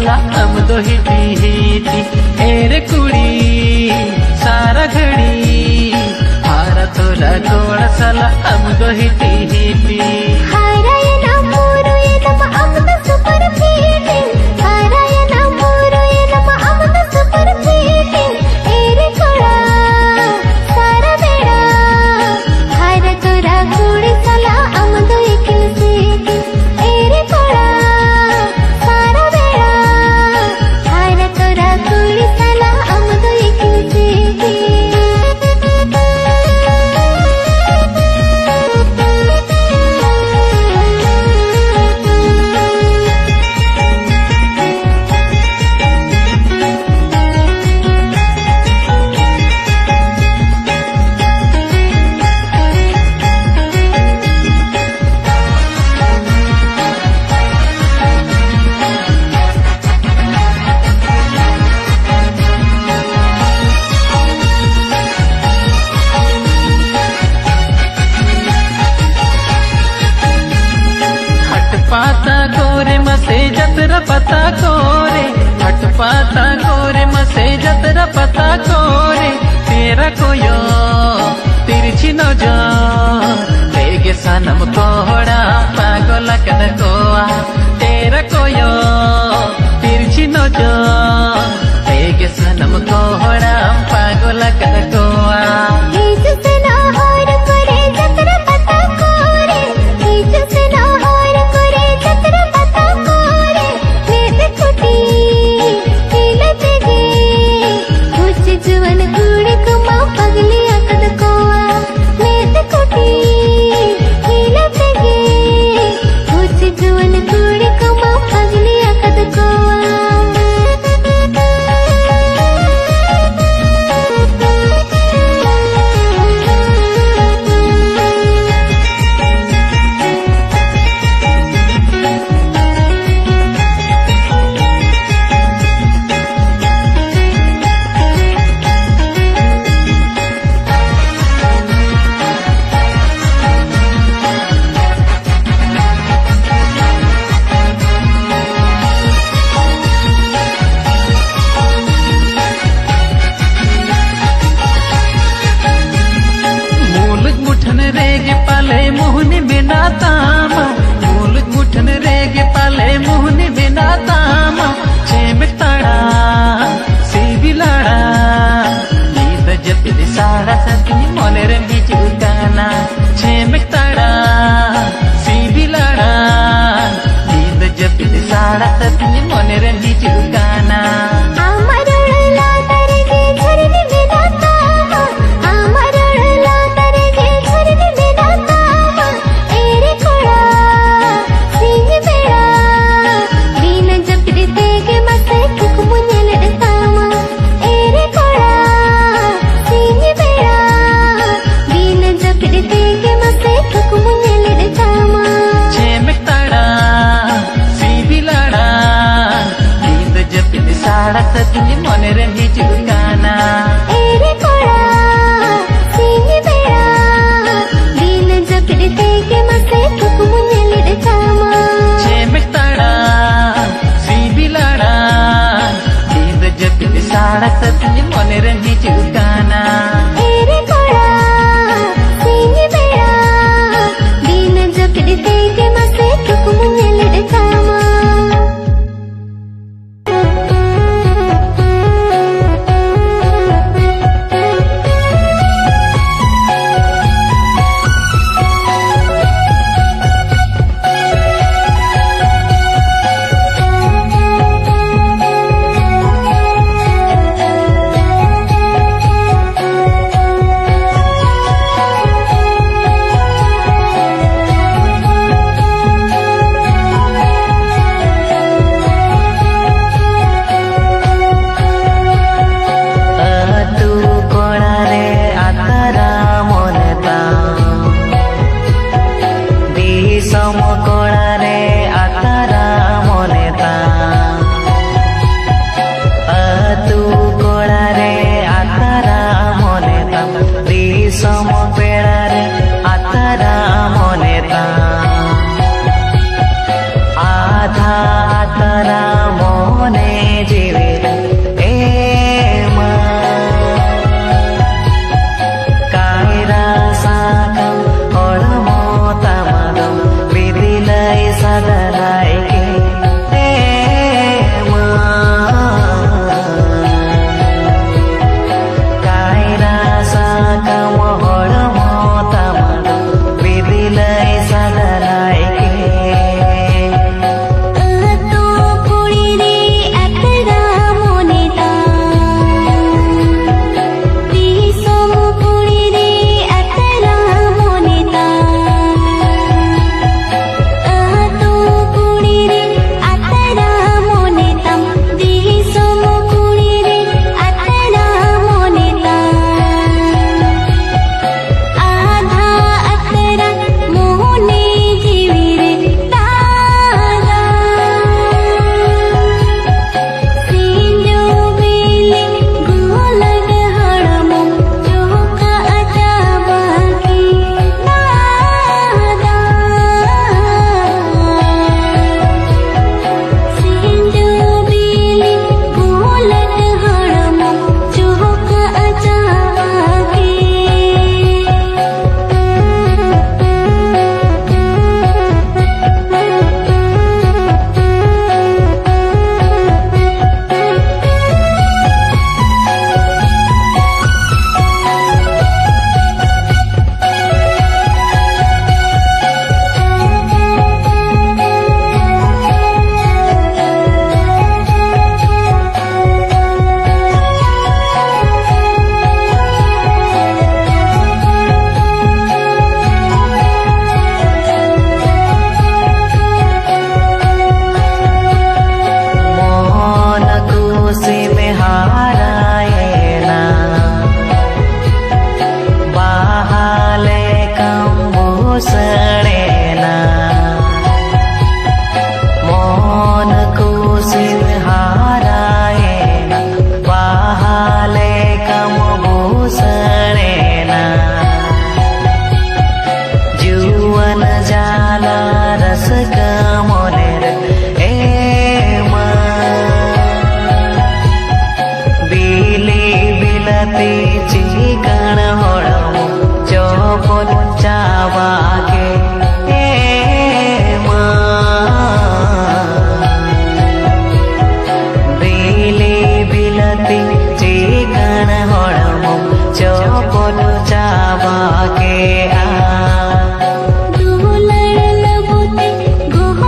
साला हम दो हिटी हिटी एरे कुड़ी सारा घड़ी हारा तोरा गोड़ा साला हम दो हिटी हिटी पाता कोरे मसे जतरा पता कोरे हट पाता कोरे मसे जतरा पता कोरे तेरा कोयो तिरछी नजर तेगे सनम कोहड़ा पागल कद कोआ तेरा कोयो तिरछी नजर तेगे सनम कोहड़ा पागल कद कोआ जाला रस का मोनेर एमा बिली बिलती चिकन हड़म चौपन चावा के एमा बिली बिलती चिकन हड़म चौपन चावा के दुलर लबोते Goh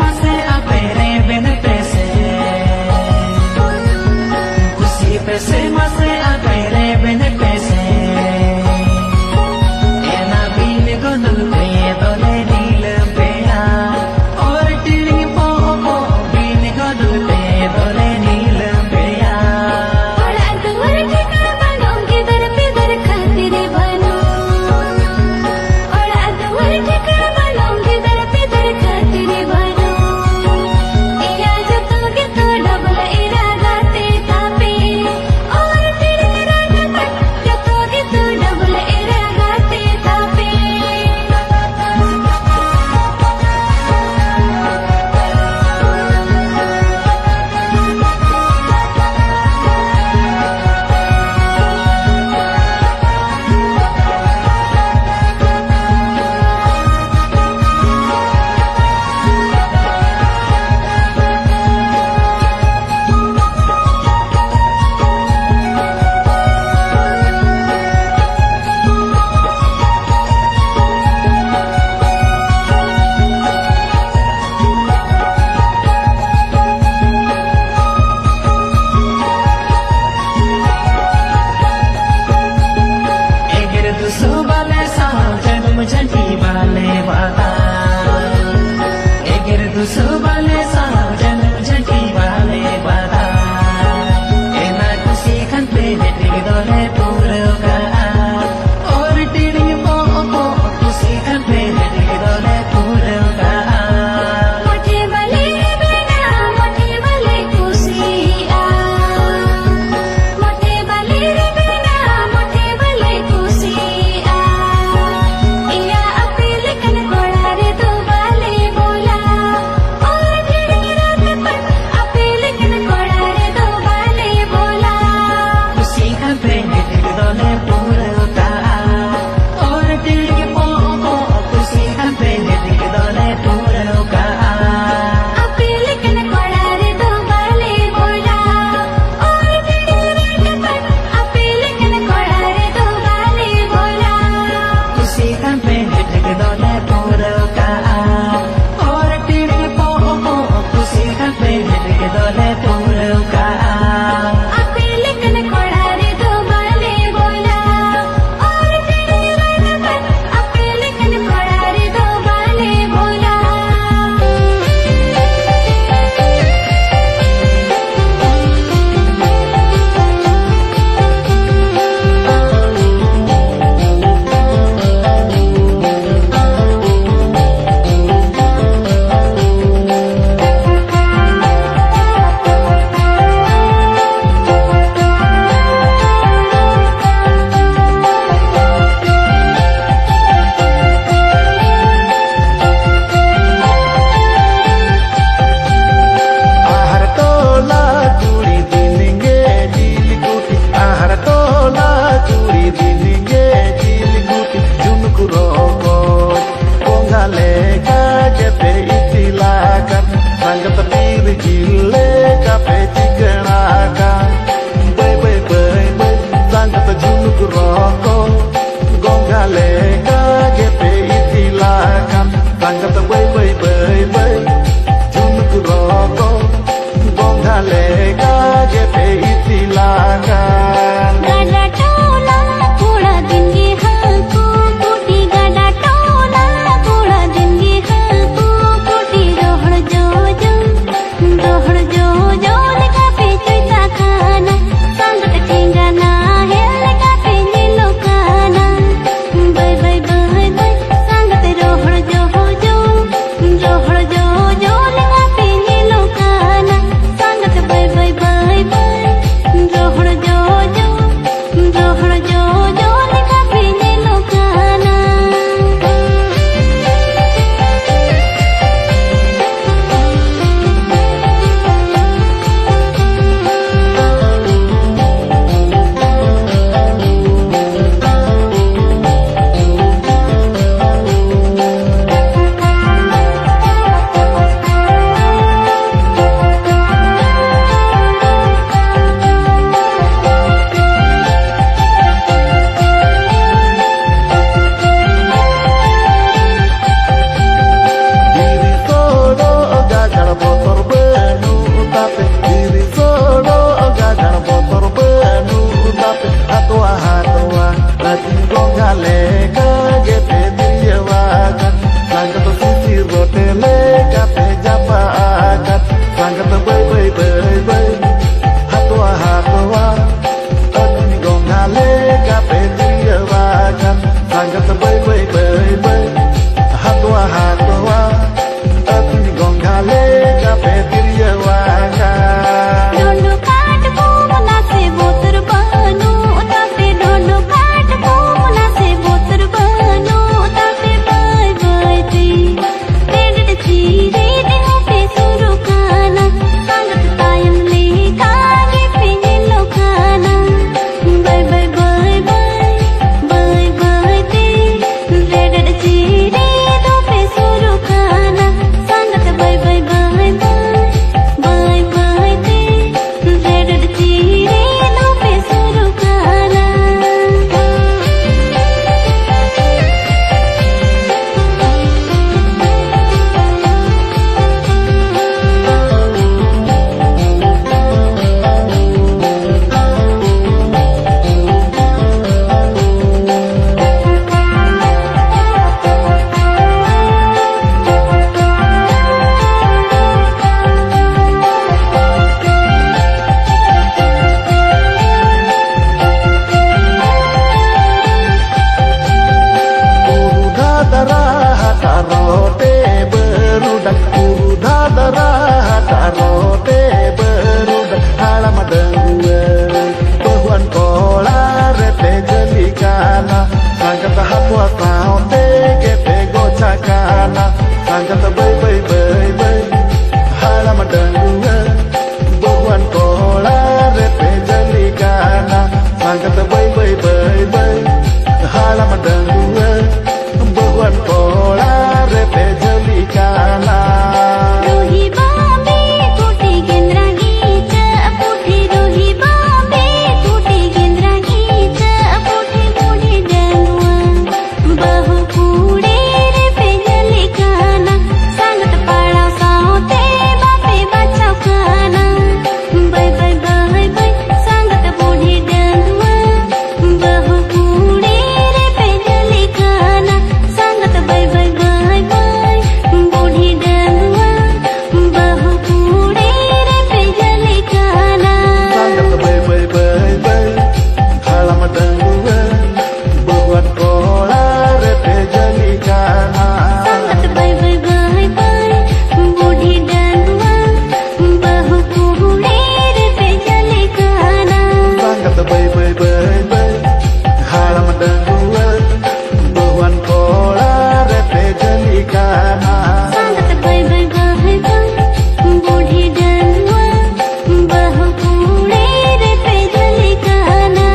mase apere ben pese kusi pese mase apere ben pese ena bin gondu pe dole nil pea or tiling po po bin gondu pe dole nil pea थोड़ा दूर ठिकाना बनूंगी दर पे दर खातिर बनूं थोड़ा दूर ठिकाना बनूंगी दर पे दर खातिर बनूं इया जतोगे तो डबल इरादा ते तापे और तेरे इरादा तक जतोगे तो डबल इरादा ते तापे एगर दुसो वाले सा जन्म झंडी वाले वादा एगर दुसो वाले सा जन्म झंडी वाले वादा एना खुशी खंते हेटिग दोले पूरोगा और टिड़िंग पो पो खुशी खंते हेटिग दोले पूरोगा मोठे वाले बेना मोठे वाले खुशिया मोठे वाले बेना मोठे वाले खुशिया इया अपील कन गोड़ा रे तो वाले बोला और adara tarote beruda halamadengwe tuan kola rete jelikana sangkata hatwa taote gete gocakana sangkata bay bay bay bay halamadengwe tuan kola rete jelikana sangkata bay bay bay bay halamadengwe tuan kola rete jelikana रोही बाबे टूटी गेंद्रा गीत पुठी रोही बाबे टूटी गेंद्रा गीत पुठी बूढ़ी डनुआ बहु कूड़े रे पे जलिकाना संगत पाड़ा साउते बापे बचाव खाना बाय बाय बाय बाय संगत बूढ़ी डनुआ बहु कूड़े रे पे जलिकाना संगत बाय बाय बाय बाय बूढ़ी डनुआ बहु कूड़े रे पे जलिकाना Sangkat bay bay bay bay halamadengwe buat kola rete jelikana संगत बाय बाय बाय बाय बूढ़ी डनुआ बहु कूड़े रे पे जलिकाना Sangkat bay bay bay bay halamadengwe buat kola rete jelikana संगत बाय बाय बाय बाय बूढ़ी डनुआ बहु कूड़े रे पे जलिकाना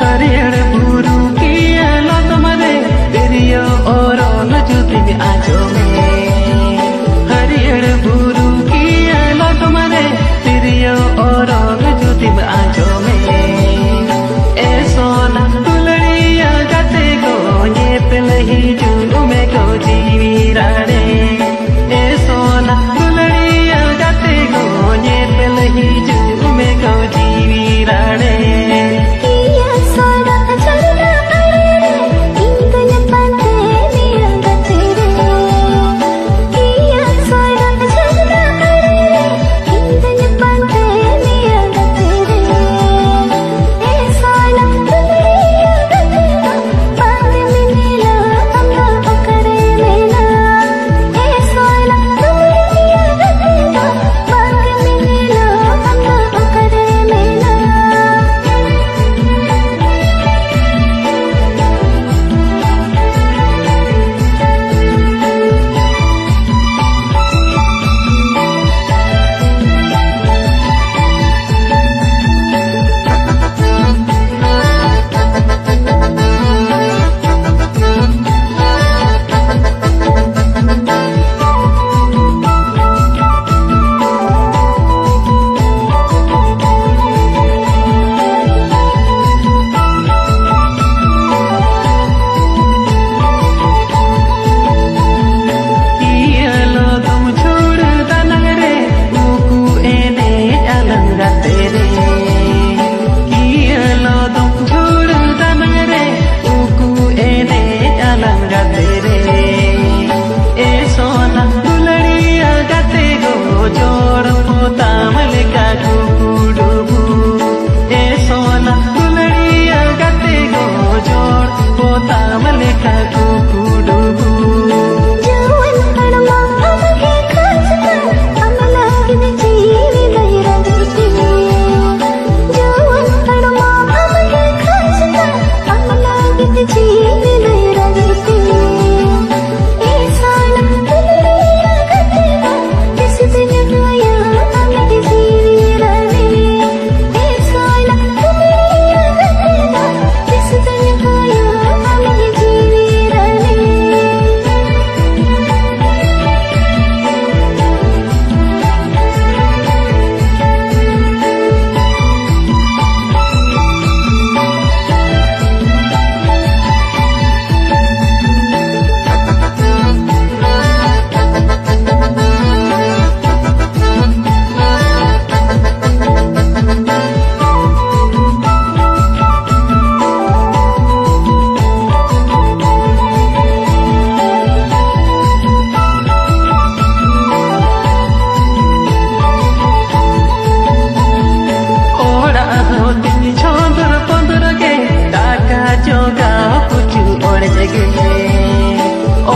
हरियर बुरु की लत मरे तेरियो और नजुती में आजो में हरियर बुरु की लत मरे तेरियो और नजुती में आजो में ए सोना दुलड़िया गाते को ये पिलही जुलू में को जीवी राणे ए सोना दुलड़िया गाते को ये पिलही जुलू में को जीवी राणे किया सोना चलना पड़े इंगल पंते नीरंग तेरे किया सोना चलना पड़े इंगल पंते नीरंग तेरे ए सोना दुनिया गतेगा पाग में नीला हम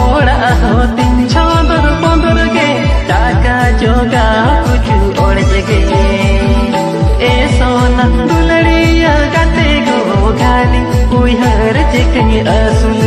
ओड़ा होती छादर पंदर के टाका जोगा कुछ ओड़ जगे ए सोना दुलड़िया गाते गो गाली कोई हर जगह असुल